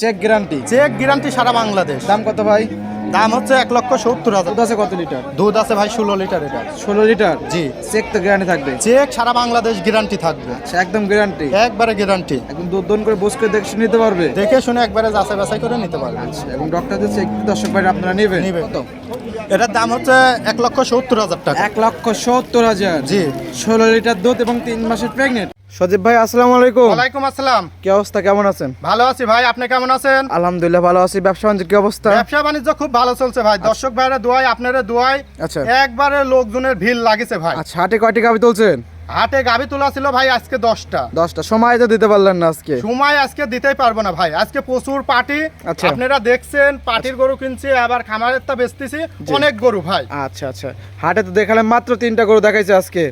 Check guarantee সারা বাংলাদেশ। দাম কত ভাই? দাম হচ্ছে 1,70,000। দুধ আছে কত লিটার? দুধ আছে ভাই 16 লিটার। এটা 16 লিটার। জি। চেক তো গ্যারান্টি থাকবে? চেক সারা বাংলাদেশ গ্যারান্টি থাকবে। আচ্ছা, একদম গ্যারান্টি? একবারে গ্যারান্টি। একদম দুধ দন করে বসে করে দেখে নিতে পারবে? দেখে শুনে একবারে যাচাই বাছাই করে নিতে পারবে। আচ্ছা, এবং ডক্টরদের চেক দর্শক ভাই আপনারা নেবেন? কত? এটার দাম হচ্ছে 1,70,000 টাকা। 1,70,000। জি। 16 লিটার দুধ এবং 3 মাসের প্রেগনেন্ট। সজীব ভাই আসসালামু আলাইকুম। ওয়ালাইকুম আসসালাম। কি অবস্থা, কেমন আছেন? ভালো আছি ভাই, আপনি কেমন আছেন? আলহামদুলিল্লাহ ভালো আছি। ব্যবসা বাণিজ্য কি অবস্থা? ব্যবসা বাণিজ্য খুব ভালো চলছে ভাই। দর্শক ভাইরা দোয়ায়, আপনারা দোয়ায় আচ্ছা একবারে লোকজনের ভিড় লাগেছে ভাই। আচ্ছা, হাটে কয়টি গাভি তুলছেন? হাটে গাভি তোলা ছিল ভাই আজকে 10টা। 10টা। সময় তো দিতে পারলেন না আজকে? সময় আজকে দিতেই পারবো না ভাই, আজকে প্রচুর পার্টি। আচ্ছা। আপনারা দেখছেন পার্টির গরু কিনছি, আবার খামারের তা বেচতেছি, অনেক গরু ভাই। আচ্ছা আচ্ছা, হাটে তো দেখালাম মাত্র 3টা গরু দেখাইছে আজকে।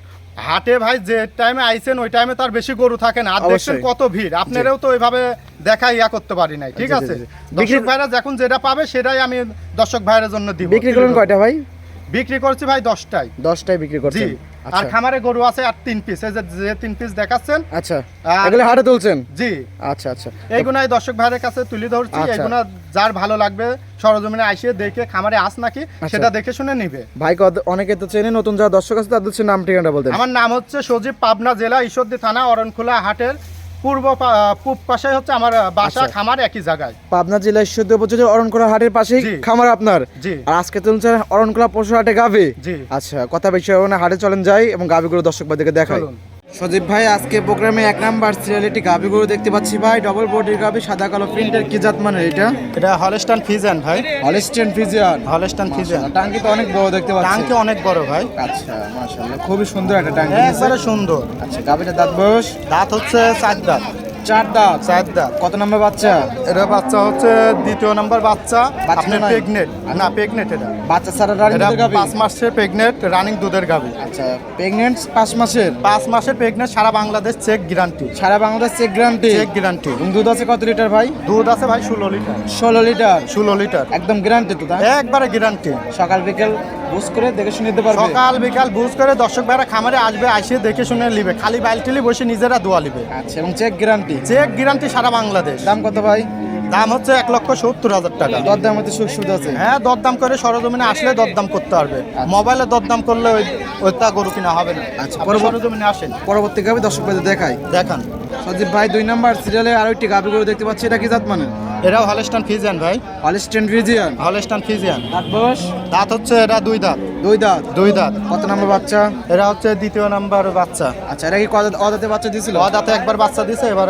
হাটে ভাই যে টাইমে আইছেন ওই টাইমে তার বেশি গরু থাকে না। আর দেখছেন কত ভিড়, আপনারাও তো ওইভাবে দেখা করতে পারি নাই। ঠিক আছে, দর্শক ভাইরা যখন যেটা পাবে সেটাই আমি দর্শক ভাইয়ের জন্য দিব। বিক্রি করলেন কয়টা ভাই? বিক্রি করছি ভাই 10টাই। 10টাই বিক্রি করছেন? জি। আর খামারে গরু আছে আর 3 পিস, এই যে 3 পিস দেখাচ্ছেন। আচ্ছা, এগুলো হাটে তুলছেন? জি। আচ্ছা আচ্ছা, এইগুলাই দর্শক ভাইয়ের কাছে তুলে ধরছি। আচ্ছা। এইগুলা যার ভালো লাগবে সরজমিনে আইসে দেখে খামারে আস নাকি সেটা দেখে শুনে নিবে। ভাই অনেকে তো চেনে, নতুন যারা দর্শক আছে তাদের নাম ঠিকানা বলতেন। আমার নাম হচ্ছে সজীব, পাবনা জেলা ঈশ্বরদী থানা অরণখোলা হাটের পূব পাশে হচ্ছে আমার বাসা। আচ্ছা। খামার একই জায়গায়। পাবনা জেলা ঈশ্বরদী উপজেলার অরণখোলা হাটের পাশেই জি। খামার আপনার? জি। আর আজকে তুলছেন অরণখোলা পশু হাটে গাভি? জি। আচ্ছা, কথা বেশি হবে না, হাটে চলেন যাই এবং গাভিগুলো দর্শক ভাইদেরকে দেখাই। চলুন। সজীব ভাই, আজকে প্রোগ্রামে 1 নাম্বার সিরিয়ালিটি গাভিগুলো দেখতে পাচ্ছি ভাই। ডবল বডির গাভি, সাদা কালো প্রিন্টের। কি জাত মানে এটা? এটা হলস্টাইন ফ্রিজিয়ান ভাই। Holstein Friesian. Holstein Friesian. টাঙ্কি তো অনেক বড় দেখতে পাচ্ছি। টাঙ্কি অনেক বড় ভাই। আচ্ছা, মাশাআল্লাহ, খুবই সুন্দর একটা টাঙ্কি। একবারে সুন্দর। আচ্ছা, গাভিটা দাঁত বয়স? দাঁত হচ্ছে 4 দাঁত। 4 দাঁত। 4 দাঁত। কত নম্বর বাচ্চা? এটা বাচ্চা হচ্ছে 2য় নাম্বার বাচ্চা। বাচ্চা আপনি নয়? প্রেগনেন্ট না? প্রেগনেন্ট। এটা বাচ্চা ছাড়া রানিং এটা দুধের গাভি? 5 মাসের প্রেগনেন্ট, রানিং দুধের গাভি। আচ্ছা, প্রেগন্যান্ট 5 মাসের? 5 মাসের প্রেগনেন্ট, সারা বাংলাদেশ চেক গ্যারান্টি। সারা Bangladesh check guarantee? Check guarantee. দুধ আছে কত লিটার ভাই? দুধ আছে ভাই 16 লিটার। 16 লিটার। 16 লিটার একদম গ্যারান্টি তো? তাই একবারে গ্যারান্টি। সকাল বিকেল বুঝ করে দেখে শুনে নিতে পারবে? সকাল বিকাল বুঝ করে দর্শক ভাইরা খামারে আসবে, আসে দেখে শুনে নিবে। খালি বাইলটিলি বসে নিজেরা দোয়া নিবে। আচ্ছা, এবং চেক গ্যারান্টি? চেক গ্যারান্টি সারা বাংলাদেশ। দাম কত ভাই? দাম হচ্ছে 1,70,000 টাকা। দরদাম মধ্যে সুখ সুবিধা আছে? হ্যাঁ, দরদাম করে সরজমিনে আসলে দরদাম করতে পারবে। মোবাইলে দরদাম করলে ওইটা গরু কিনা হবে না। আচ্ছা, সরজমিনে আসেন, পরবর্তী গাভি দর্শক ভাইদের দেখাই। দেখান। সজীব ভাই, 2 নাম্বার সিরিয়ালে আরো একটি গাভি গরু দেখতে পাচ্ছি। এটা কি জাত মানে? এরাও হলস্টাইন ফ্রিজিয়ান ভাই। Holstein Friesian. Holstein Friesian. দাঁত বয়স? দাঁত হচ্ছে এটা 2 দাঁত। 2 দাঁত। 2 দাঁত। কত নম্বর বাচ্চা? এরা হচ্ছে 2য় নাম্বার বাচ্চা। আচ্ছা, এটা কি অদাতে বাচ্চা দিছিল? দাঁতে একবার বাচ্চা দিছে, এবার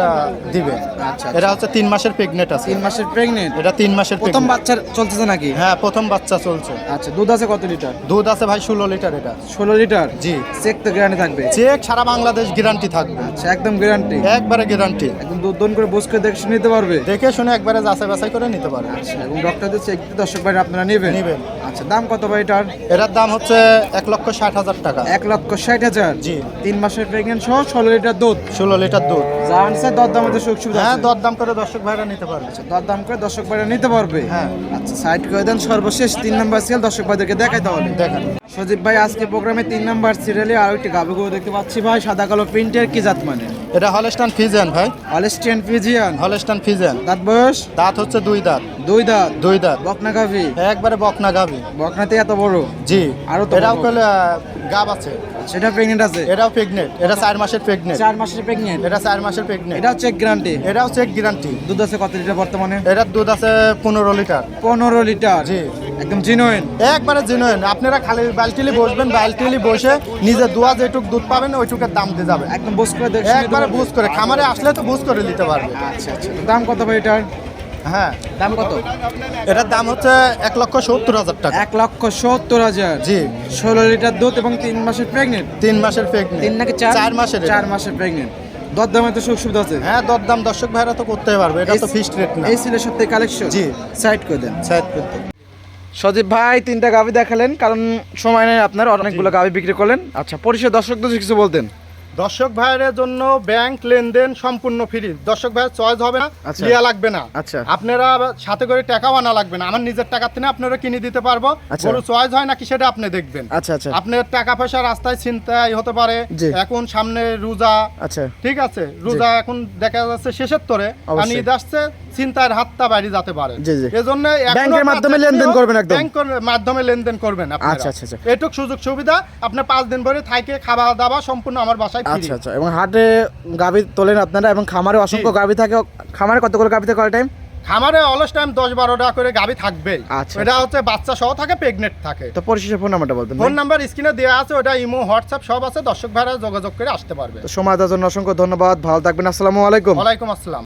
দিবে। আচ্ছা, এরা হচ্ছে 3 মাসের প্রেগনেন্ট আছে। 3 মাসের প্রেগনেন্ট? এটা 3 মাসের প্রথম pregnant। বাচ্চা চলতেছে নাকি? হ্যাঁ, প্রথম বাচ্চা চলছে। আচ্ছা, দুধ আছে কত লিটার? দুধ আছে ভাই 16 লিটার। এটা 16 লিটার। জি। চেক তো গ্যারান্টি থাকবে? চেক সারা বাংলাদেশ গ্যারান্টি থাকবে। আচ্ছা, একদম গ্যারান্টি? একবারে গ্যারান্টি। একদম দুধ দন করে বসে করে দেখে শুনে নিতে পারবে? দেখে শুনে একবারে যাচাই বাছাই করে নিতে পারবে। আচ্ছা, এবং ডক্টরদের চেক দর্শক ভাই আপনারা নেবেন? নেবেন। আচ্ছা, দাম কত ভাই এটার? এটার দাম হচ্ছে 1,60,000 টাকা। 1,60,000? জি। 3 মাসের প্রেগনেন্ট সহ 16 লিটার দুধ। 16 লিটার দুধ। যা আনছে দরদাম মধ্যে সুখ সুবিধা হ্যাঁ, আছে? দরদাম করে দর্শক ভাইরা নিতে পারবে। দরদাম করে দর্শক ভাইরা নিতে পারবে? হ্যাঁ। আচ্ছা, সাইড করে দেন। সর্বশেষ 3 নাম্বার সিরিয়াল দর্শক ভাইদেরকে দেখাই তাহলে। দেখেন। সজীব ভাই, আজকে প্রোগ্রামে 3 নাম্বার সিরিয়ালে আরো একটি গাভি গরু দেখতে পাচ্ছি ভাই। সাদা কালো প্রিন্টের। কি জাত মানে? এটা হলস্টাইন ফ্রিজিয়ান ভাই। Holstein Friesian. Holstein Friesian. দাঁত বয়স? দাঁত হচ্ছে 2 দাঁত। 2 দাঁত। 2 দাঁত। বকনা গাভি? একবারে বকনা গাভি। বকনাতে এত বড়? জি। আরো তো এটাও বড়। কইলে গাব আছে। সেটা প্রেগনেন্ট আছে? এটাও প্রেগনেন্ট। এটা 4 মাসের প্রেগনেন্ট। 4 মাসের প্রেগনেন্ট? এটা 4 মাসের প্রেগনেন্ট। এটাও চেক গ্যারান্টি? এটাও চেক গ্যারান্টি। দুধ আছে কত লিটার বর্তমানে? এটার দুধ আছে 15 লিটার। 15 লিটার? জি। একদম জিনুইন? একবারে জেনুইন। আপনারা খালি বালতিলি বসবেন, বালতিলি বসে নিজে দোয়া যেটুক দুধ পাবেন ওইটুকের দাম দিয়ে যাবে। একদম বুঝ করে দেখে শুনে নিতে একবারে পারবে? বুঝ করে খামারে আসলে তো বুঝ করে নিতে পারবে। আচ্ছা আচ্ছা, দাম কত ভাই এটার? হ্যাঁ, দাম কত? এটার দাম হচ্ছে 1,70,000 টাকা। 1,70,000? জি। 16 লিটার দুধ এবং 3 মাসের প্রেগনেন্ট? 3 মাসের প্রেগনেন্ট। 3 নাকি 4? 4 মাসের। 4 মাসের প্রেগনেন্ট। দরদামে তো সুখ সুবিধা আছে? হ্যাঁ, দরদাম দর্শক ভাইরা তো করতে পারবে। এটা তো ফিক্সড রেট না। এই ছিল সত্যি কালেকশন? জি। সাইড করে দেন। সাইড করতে। সজীব ভাই, 3টা গাভি দেখালেন, কারণ সময় নেই আপনার, অনেকগুলো গাভি বিক্রি করলেন। আচ্ছা, পরিষদ দর্শকদের কিছু বলতেন? দর্শক ভাইয়ের জন্য ব্যাংক লেনদেন সম্পূর্ণ ফ্রি। দর্শক ভাইয়ের চয়েস হবে না, আচ্ছা। লিয়া লাগবে না। আচ্ছা। আপনারা সাথে করে টাকাও আনা লাগবে না, আমার নিজের টাকা থেকে আপনারা কিনে দিতে পারবো। আচ্ছা। গরু চয়েস হয় নাকি সেটা আপনি দেখবেন। আচ্ছা আচ্ছা আপনার টাকা পয়সা রাস্তায় ছিনতাই হতে পারে, জি। এখন সামনে রোজা, আচ্ছা ঠিক আছে, রোজা এখন দেখা যাচ্ছে শেষের তরে, অবশ্যই। কারণ ঈদ আসছে, চিন্তার হাতটা বাইরে যেতে পারে। জি, জি। এজন্য এখনো ব্যাংকের মাধ্যমে লেনদেন করবেন একদম। ব্যাংকের মাধ্যমে লেনদেন করবেন আপনারা। আচ্ছা, আচ্ছা, আচ্ছা। এটুক সুযোগ সুবিধা, আপনি 5 দিন ভরে থাকে খাওয়া দাওয়া সম্পূর্ণ আমার বাসায় ফ্রি। আচ্ছা আচ্ছা এবং হাটে গাভী তোলেন আপনারা এবং খামারে অসংখ্য গাভী থাকে। খামারে কতগুলো গাভী থাকে অল টাইম? খামারে অলস টাইম 10-12টা করে গাভী থাকবেই। আচ্ছা। এটা হচ্ছে বাচ্চা সহ থাকে, প্রেগনেন্ট থাকে। তো পরিশেষে ফোন নাম্বারটা বলতেন ফোন নাম্বার স্ক্রিনে দেওয়া আছে, ওটা ইমো হোয়াটসঅ্যাপ সব আছে, দর্শক ভাইরা যোগাযোগ করে আসতে পারবে। তো সময় দেওয়ার জন্য অসংখ্য ধন্যবাদ, ভালো থাকবেন, আসসালামু আলাইকুম। ওয়ালাইকুম আসসালাম।